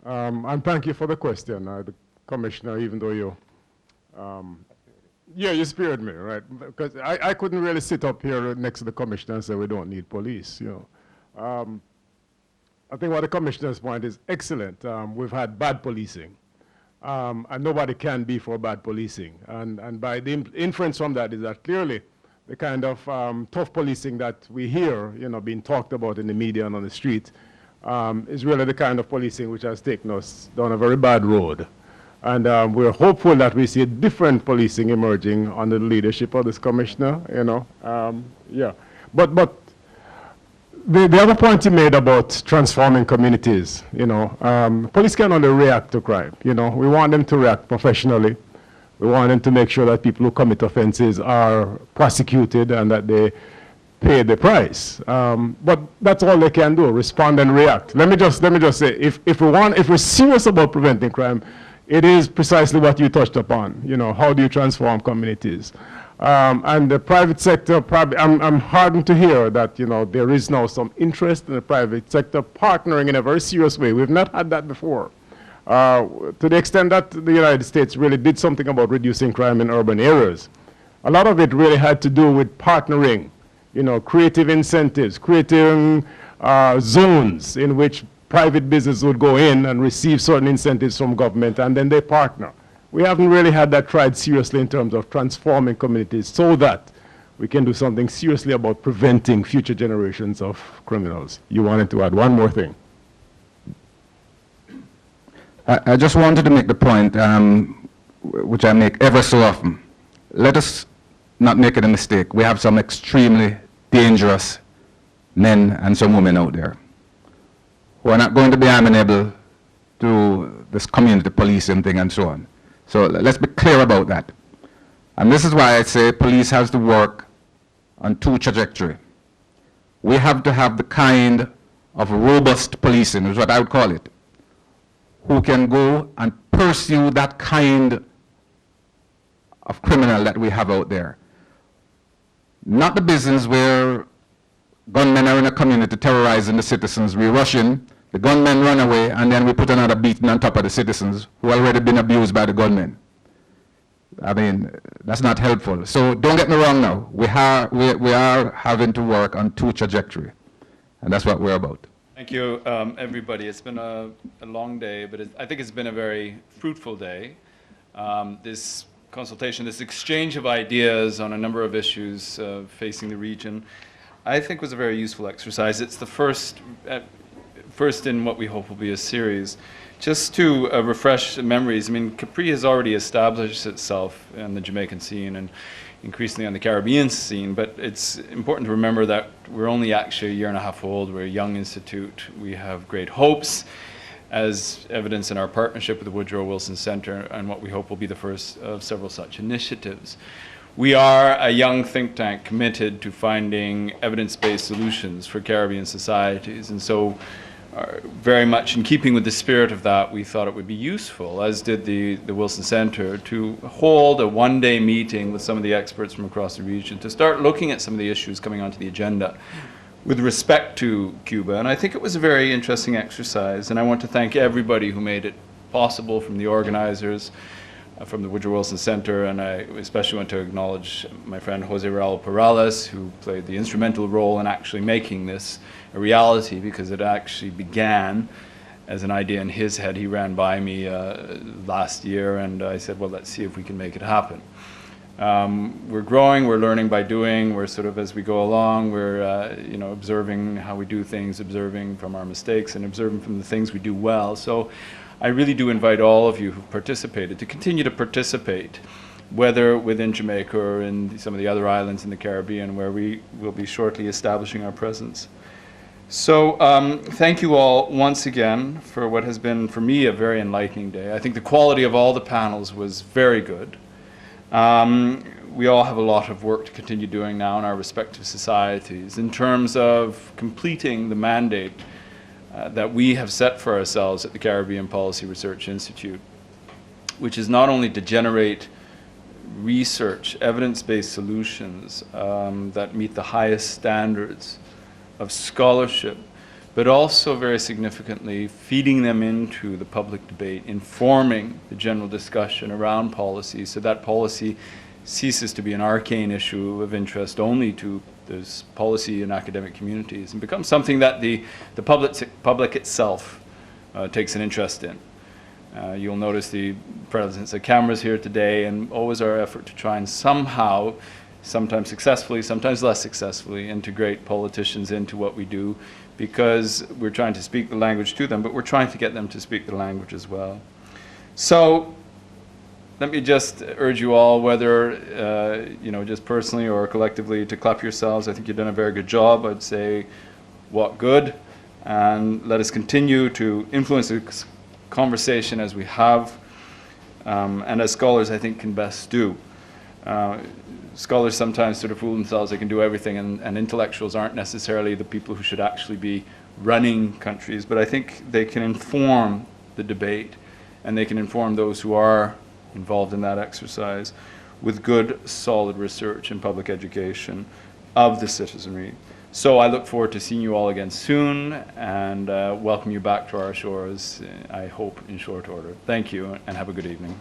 And thank you for the question, the Commissioner, even though you, yeah, you spared me, right? Because I couldn't really sit up here next to the Commissioner and say we don't need police, you know. I think what the Commissioner's point is excellent. We've had bad policing, and nobody can be for bad policing. And by the inference from that is that clearly the kind of tough policing that we hear, you know, being talked about in the media and on the street, is really the kind of policing which has taken us down a very bad road. And we're hopeful that we see a different policing emerging under the leadership of this commissioner, you know. Yeah. But the other point you made about transforming communities, you know, police can only react to crime, you know. We want them to react professionally. We want them to make sure that people who commit offenses are prosecuted and that they pay the price. But that's all they can do, respond and react. Let me just say, if we're serious about preventing crime, it is precisely what you touched upon. You know, how do you transform communities? And the private sector, probably, I'm heartened to hear that, you know, there is now some interest in the private sector partnering in a very serious way. We've not had that before. To the extent that the United States really did something about reducing crime in urban areas, a lot of it really had to do with partnering, you know, creative incentives, creating zones in which private business would go in and receive certain incentives from government, and then they partner. We haven't really had that tried seriously in terms of transforming communities so that we can do something seriously about preventing future generations of criminals. You wanted to add one more thing. I just wanted to make the point, which I make ever so often. Let us not make it a mistake. We have some extremely dangerous men and some women out there who are not going to be amenable to this community policing thing and so on. So let's be clear about that. And this is why I say police has to work on two trajectories. We have to have the kind of robust policing, is what I would call it, who can go and pursue that kind of criminal that we have out there. Not the business where gunmen are in a community terrorizing the citizens. We rush in, the gunmen run away, and then we put another beating on top of the citizens who already been abused by the gunmen. I mean, that's not helpful. So don't get me wrong now. We are having to work on two trajectories, and that's what we're about. Thank you, everybody. It's been a long day, but I think it's been a very fruitful day. This consultation, this exchange of ideas on a number of issues facing the region, I think was a very useful exercise. It's the first in what we hope will be a series. Just to refresh memories, I mean, CaPRI has already established itself in the Jamaican scene and increasingly on the Caribbean scene, but it's important to remember that we're only actually a year and a half old. We're a young institute. We have great hopes, as evidenced in our partnership with the Woodrow Wilson Center and what we hope will be the first of several such initiatives. We are a young think tank committed to finding evidence-based solutions for Caribbean societies, and so very much in keeping with the spirit of that, we thought it would be useful, as did the Wilson Center, to hold a one-day meeting with some of the experts from across the region to start looking at some of the issues coming onto the agenda with respect to Cuba. And I think it was a very interesting exercise, and I want to thank everybody who made it possible, from the organizers, from the Woodrow Wilson Center, and I especially want to acknowledge my friend Jose Raul Perales, who played the instrumental role in actually making this a reality, because it actually began as an idea in his head. He ran by me last year, and I said, well, let's see if we can make it happen. We're growing, we're learning by doing, we're sort of, as we go along, we're you know, observing how we do things, observing from our mistakes, and observing from the things we do well. So I really do invite all of you who've participated to continue to participate, whether within Jamaica or in some of the other islands in the Caribbean, where we will be shortly establishing our presence. So thank you all once again for what has been, for me, a very enlightening day. I think the quality of all the panels was very good. We all have a lot of work to continue doing now in our respective societies in terms of completing the mandate that we have set for ourselves at the Caribbean Policy Research Institute, which is not only to generate research, evidence-based solutions that meet the highest standards of scholarship, but also very significantly feeding them into the public debate, informing the general discussion around policy, so that policy ceases to be an arcane issue of interest only to those policy and academic communities and becomes something that the public itself takes an interest in. You'll notice the presence of cameras here today, and always our effort to try and somehow, sometimes successfully, sometimes less successfully, integrate politicians into what we do, because we're trying to speak the language to them, but we're trying to get them to speak the language as well. So let me just urge you all, whether just personally or collectively, to clap yourselves. I think you've done a very good job. I'd say, what good, and let us continue to influence this conversation as we have, and as scholars, I think, can best do. Scholars sometimes sort of fool themselves, they can do everything, and intellectuals aren't necessarily the people who should actually be running countries, but I think they can inform the debate, and they can inform those who are involved in that exercise with good, solid research and public education of the citizenry. So I look forward to seeing you all again soon, and welcome you back to our shores, I hope in short order. Thank you, and have a good evening.